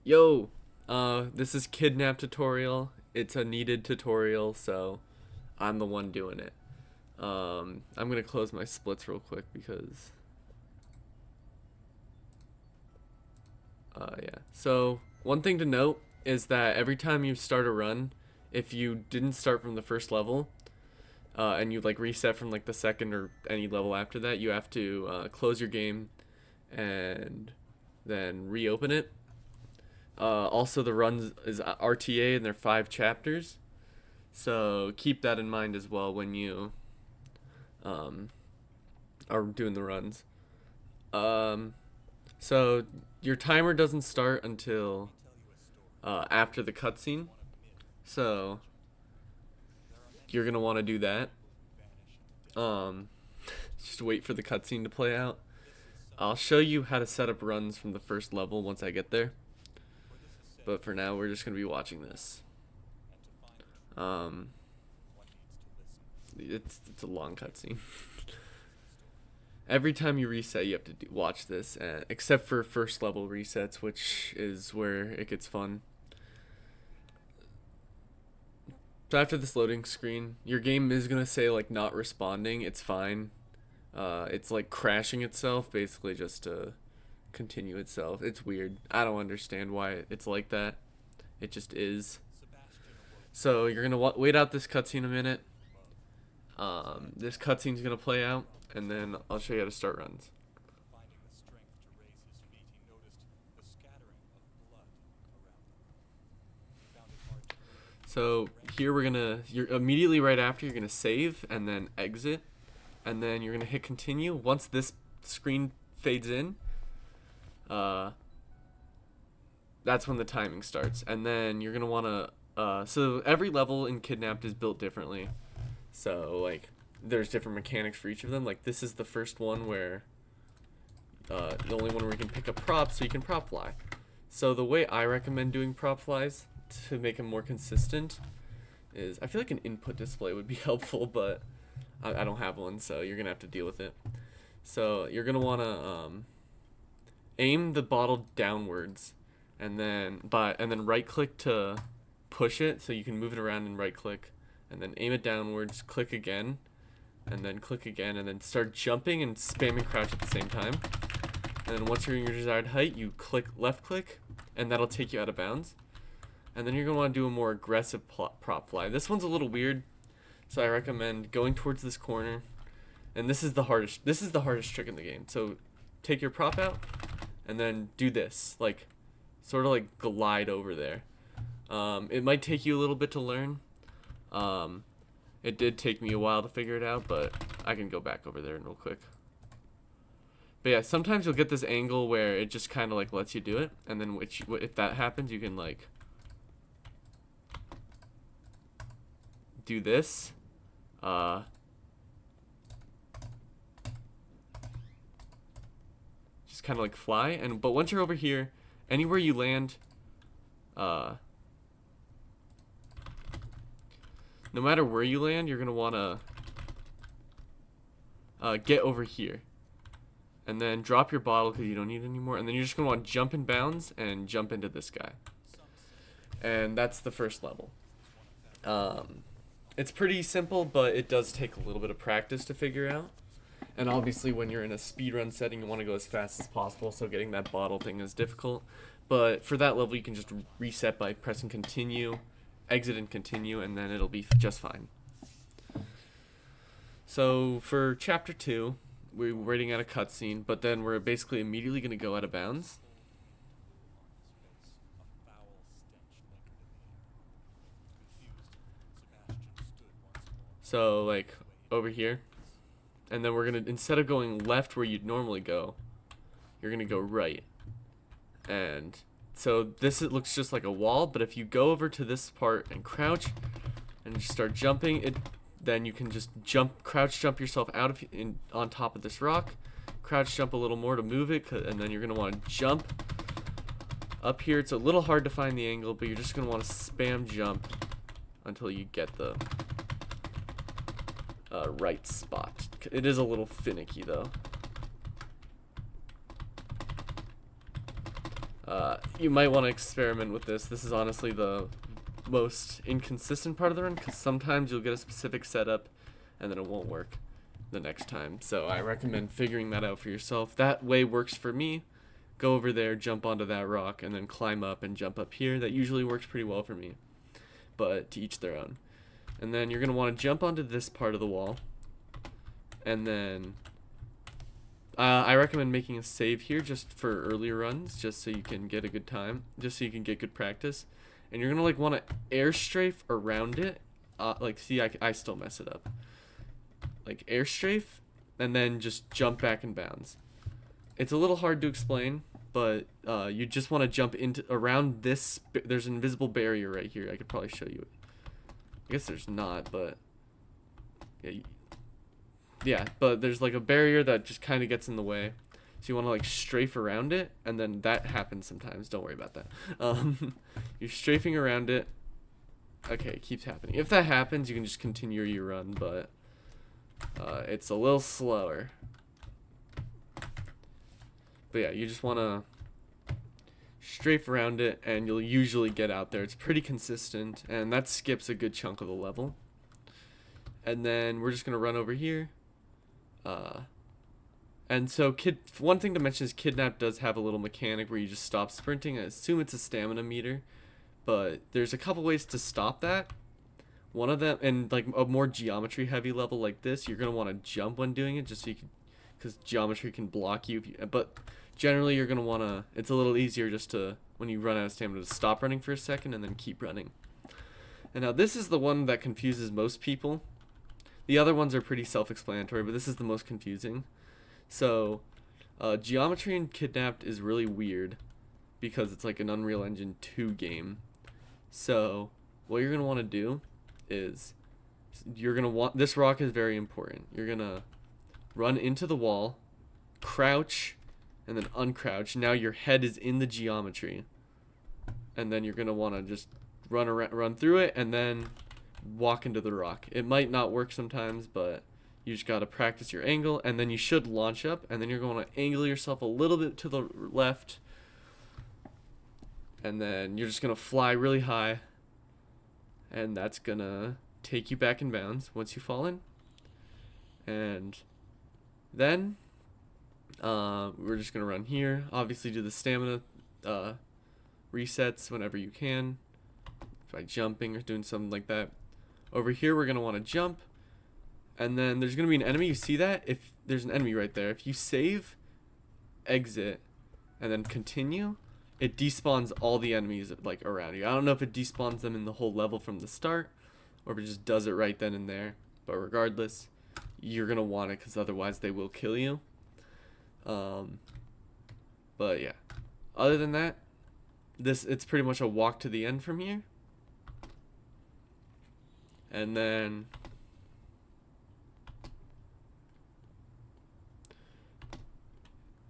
Yo, this is Kidnap tutorial. It's a needed tutorial, so I'm the one doing it. I'm gonna close my splits real quick because, yeah. So, one thing to note is that every time you start a run, if you didn't start from the first level, and you like reset from like the second or any level after that, you have to close your game and then reopen it. Also, the runs is RTA and they're 5 chapters, so keep that in mind as well when you um, are doing the runs. Um, so your timer doesn't start until after the cutscene, so you're gonna want to do that. Um, just wait for the cutscene to play out. I'll show you how to set up runs from the first level once I get there. But for now, we're just gonna be watching this. Um, it's a long cutscene. Every time you reset, you have to watch this, except for first level resets, which is where it gets fun. So after this loading screen, your game is gonna say like not responding. It's fine. It's like crashing itself, basically just to continue itself. It's weird. I don't understand why it's like that. It just is. So you're gonna wait out this cutscene a minute. This cutscene's gonna play out, and then I'll show you how to start runs. So here you're immediately right after, you're gonna save and then exit, and then you're gonna hit continue. Once this screen fades in, that's when the timing starts, and then you're gonna wanna. So every level in Kidnapped is built differently. So like, there's different mechanics for each of them. Like this is the first one where the only one where you can pick up props, so you can prop fly. So the way I recommend doing prop flies to make them more consistent is, I feel like an input display would be helpful, but I don't have one, so you're gonna have to deal with it. So you're gonna wanna aim the bottle downwards, and then right click to push it, so you can move it around and right click, and then aim it downwards, click again, and then click again, and then start jumping and spamming crouch at the same time. And then once you're in your desired height, you left click, and that'll take you out of bounds. And then you're gonna want to do a more aggressive prop fly. This one's a little weird, so I recommend going towards this corner. And this is the hardest. This is the hardest trick in the game. So take your prop out, and then do this, like sort of like glide over there. It might take you a little bit to learn. It did take me a while to figure it out, but I can go back over there real quick. But yeah, sometimes you'll get this angle where it just kind of like lets you do it, and then if that happens, you can like do this. Just kind of like fly, but once you're over here, anywhere you land, no matter where you land, you're gonna wanna get over here, and then drop your bottle because you don't need it anymore, and then you're just gonna want to jump in bounds and jump into this guy, and that's the first level. It's pretty simple, but it does take a little bit of practice to figure out. And obviously when you're in a speedrun setting, you want to go as fast as possible, so getting that bottle thing is difficult. But for that level, you can just reset by pressing continue, exit and continue, and then it'll be just fine. So for chapter 2, we're waiting at a cutscene, but then we're basically immediately going to go out of bounds. So like over here, and then we're gonna, instead of going left where you'd normally go, you're gonna go right. And so it looks just like a wall, but if you go over to this part and crouch and just start jumping, then you can just crouch jump yourself out of on top of this rock, crouch jump a little more to move it, and then you're gonna want to jump up here. It's a little hard to find the angle, but you're just gonna want to spam jump until you get the right spot. It is a little finicky though. You might want to experiment with this. This is honestly the most inconsistent part of the run, because sometimes you'll get a specific setup and then it won't work the next time. So I recommend figuring that out for yourself. That way works for me. Go over there, jump onto that rock, and then climb up and jump up here. That usually works pretty well for me, but to each their own. And then you're going to want to jump onto this part of the wall, and then I recommend making a save here just for earlier runs, just so you can get a good time, just so you can get good practice. And you're gonna like want to air strafe around it, like see I still mess it up. Like air strafe, and then just jump back and bounds. It's a little hard to explain, but you just want to jump into around this. There's an invisible barrier right here. I could probably show you it. I guess there's not, but yeah. Yeah, but there's like a barrier that just kind of gets in the way. So you want to like strafe around it, and then that happens sometimes. Don't worry about that. You're strafing around it. Okay, it keeps happening. If that happens, you can just continue your run, but it's a little slower. But yeah, you just want to strafe around it, and you'll usually get out there. It's pretty consistent, and that skips a good chunk of the level. And then we're just going to run over here. And so one thing to mention is Kidnap does have a little mechanic where you just stop sprinting. I assume it's a stamina meter, but there's a couple ways to stop that. One of them, and like a more geometry heavy level like this, you're going to want to jump when doing it, just so you can, because geometry can block you, but generally you're going to want to, it's a little easier just to, when you run out of stamina, to stop running for a second and then keep running. And now this is the one that confuses most people. The other ones are pretty self-explanatory, but this is the most confusing. So, geometry in Kidnapped is really weird because it's like an Unreal Engine 2 game. So, what you're going to want to do is, you're going to want, this rock is very important. You're going to run into the wall, crouch, and then uncrouch. Now your head is in the geometry. And then you're going to want to just run through it, and then walk into the rock. It might not work sometimes, but you just got to practice your angle, and then you should launch up, and then you're going to angle yourself a little bit to the left, and then you're just going to fly really high, and that's going to take you back in bounds once you fall in. And then we're just going to run here, obviously do the stamina resets whenever you can by jumping or doing something like that. Over here, we're going to want to jump, and then there's going to be an enemy. You see that? If there's an enemy right there, if you save, exit, and then continue, it despawns all the enemies like around you. I don't know if it despawns them in the whole level from the start, or if it just does it right then and there. But regardless, you're going to want it, because otherwise they will kill you. But yeah, other than that, it's pretty much a walk to the end from here. And then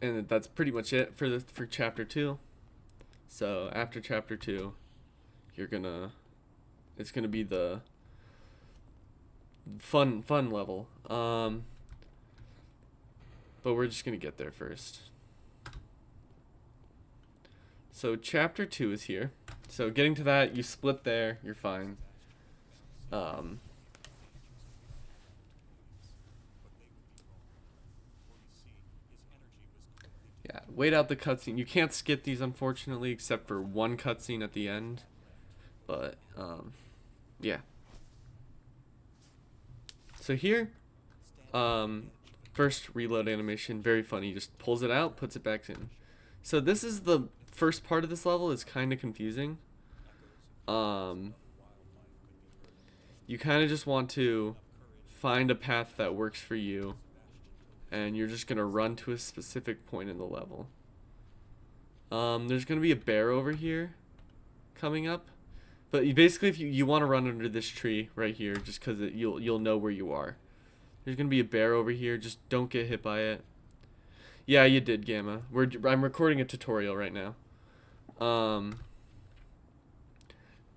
that's pretty much it for chapter 2. So after chapter 2, it's gonna be the fun level. But we're just gonna get there first. So chapter 2 is here. So getting to that, you split there, you're fine. Yeah, wait out the cutscene. You can't skip these, unfortunately, except for one cutscene at the end. But, yeah. So here, first reload animation, very funny. Just pulls it out, puts it back in. So this is the first part of this level. It's kind of confusing. You kind of just want to find a path that works for you, and you're just going to run to a specific point in the level. There's going to be a bear over here coming up, but basically if you want to run under this tree right here, just because you'll know where you are. There's going to be a bear over here, just don't get hit by it. Yeah, you did, Gamma. I'm recording a tutorial right now.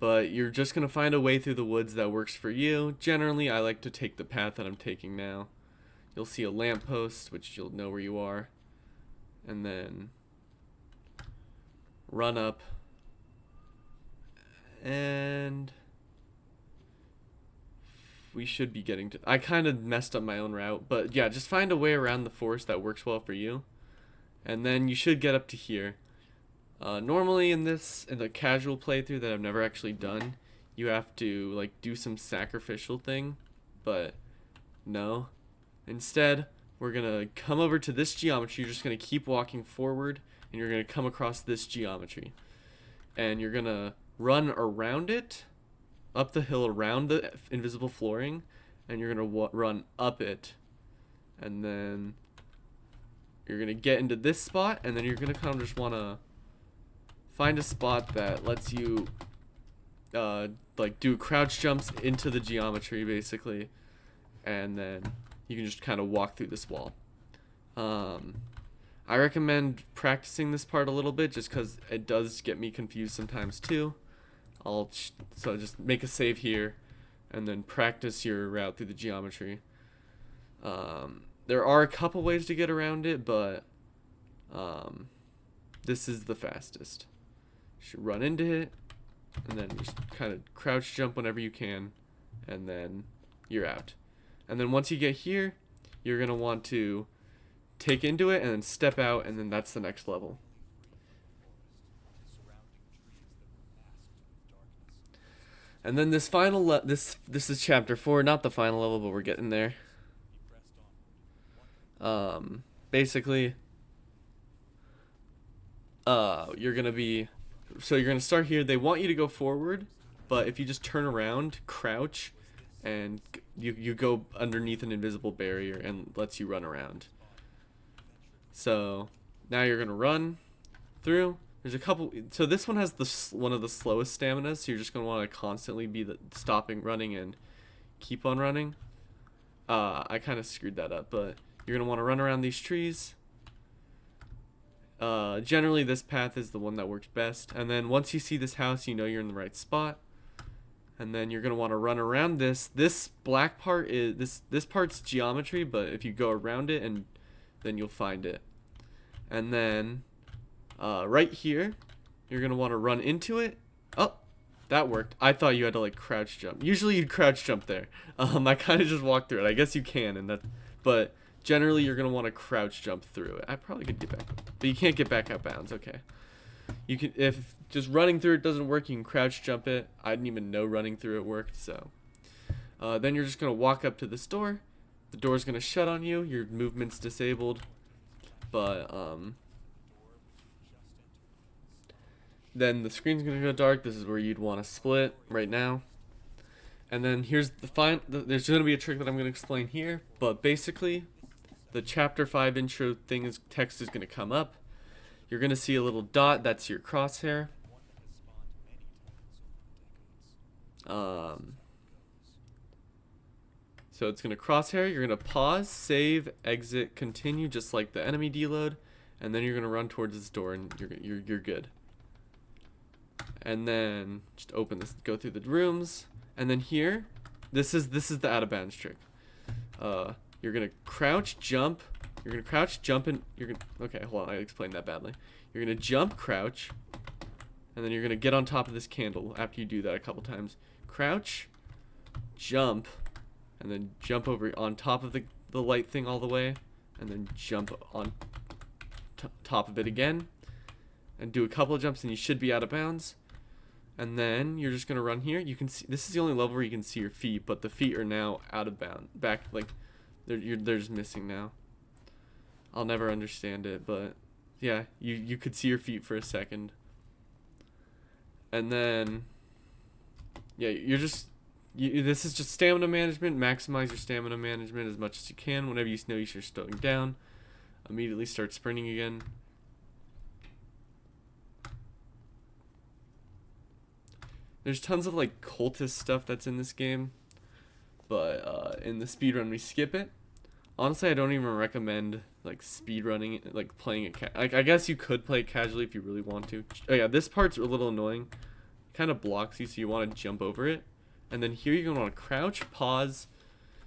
But you're just going to find a way through the woods that works for you. Generally, I like to take the path that I'm taking now. You'll see a lamppost, which you'll know where you are. And then run up, and we should be getting to... I kind of messed up my own route, but yeah, just find a way around the forest that works well for you, and then you should get up to here. Normally in the casual playthrough that I've never actually done, you have to like do some sacrificial thing, but no. Instead, we're gonna come over to this geometry. You're just gonna keep walking forward, and you're gonna come across this geometry, and you're gonna run around it, up the hill around the invisible flooring, and you're gonna run up it, and then you're gonna get into this spot, and then you're gonna kind of just wanna find a spot that lets you like do crouch jumps into the geometry basically, and then you can just kind of walk through this wall. I recommend practicing this part a little bit just because it does get me confused sometimes too. So just make a save here and then practice your route through the geometry. There are a couple ways to get around it, but this is the fastest. You should run into it, and then just kind of crouch jump whenever you can, and then you're out. And then once you get here, you're going to want to take into it and then step out, and then that's the next level. And then this final this is chapter 4, not the final level, but we're getting there. Basically, you're gonna start here. They want you to go forward, but if you just turn around, crouch, and you go underneath an invisible barrier and lets you run around. So now you're gonna run through. There's a couple. So this one has one of the slowest stamina, so you're just gonna want to constantly be stopping, running, and keep on running. I kind of screwed that up, but you're gonna want to run around these trees. Generally this path is the one that works best, and then once you see this house, you know you're in the right spot, and then you're gonna want to run around this black part is this part's geometry, but if you go around it, and then you'll find it. And then right here you're gonna want to run into it. Oh, that worked. I thought you had to like crouch jump. Usually you'd crouch jump there. I kind of just walked through it. I guess you can, but generally, you're going to want to crouch jump through it. I probably could get back, but you can't get back out bounds. Okay. You can, if just running through it doesn't work, you can crouch jump it. I didn't even know running through it worked, so. Then you're just going to walk up to this door. The door's going to shut on you. Your movement's disabled. But, then the screen's going to go dark. This is where you'd want to split right now. And then here's there's going to be a trick that I'm going to explain here, but basically, the chapter 5 intro text is going to come up. You're going to see a little dot. That's your crosshair. So it's going to crosshair. You're going to pause, save, exit, continue, just like the enemy deload, and then you're going to run towards this door, and you're good. And then just open this, go through the rooms, and then here, this is the out of bounds trick. You're gonna crouch, jump. You're gonna crouch, jump, and okay, hold on, I explained that badly. You're gonna jump, crouch, and then you're gonna get on top of this candle after you do that a couple times. Crouch, jump, and then jump over on top of the light thing all the way, and then jump on top of it again, and do a couple of jumps, and you should be out of bounds. And then you're just gonna run here. You can see this is the only level where you can see your feet, but the feet are now out of bounds. Back like. They're just missing now. I'll never understand it, but yeah, you could see your feet for a second. And then, yeah, this is just stamina management. Maximize your stamina management as much as you can. Whenever you know you're slowing down, immediately start sprinting again. There's tons of like cultist stuff that's in this game, but in the speedrun we skip it. Honestly, I don't even recommend like speedrunning it, like playing it. Like I guess you could play it casually if you really want to. Oh yeah, this part's a little annoying. Kind of blocks you, so you want to jump over it. And then here you're gonna want to crouch, pause,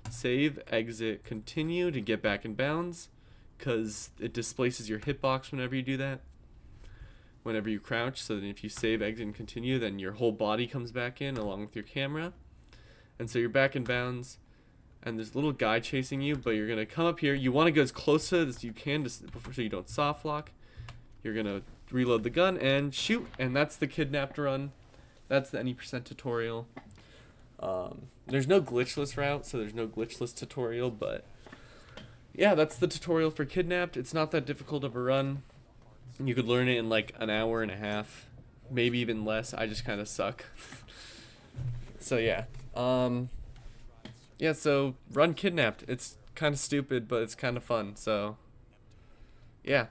save, exit, continue to get back in bounds, because it displaces your hitbox whenever you do that. whenever you crouch, so that if you save, exit, and continue, then your whole body comes back in along with your camera. And so you're back in bounds, and there's a little guy chasing you, but you're going to come up here. You want to go as close to it as you can before, so you don't soft lock. You're going to reload the gun and shoot, and that's the kidnapped run. That's the any percent tutorial. There's no glitchless route, so there's no glitchless tutorial, but yeah, that's the tutorial for kidnapped. It's not that difficult of a run. You could learn it in like an hour and a half, maybe even less. I just kind of suck. So yeah. Yeah, so run kidnapped. It's kind of stupid, but it's kind of fun. So yeah.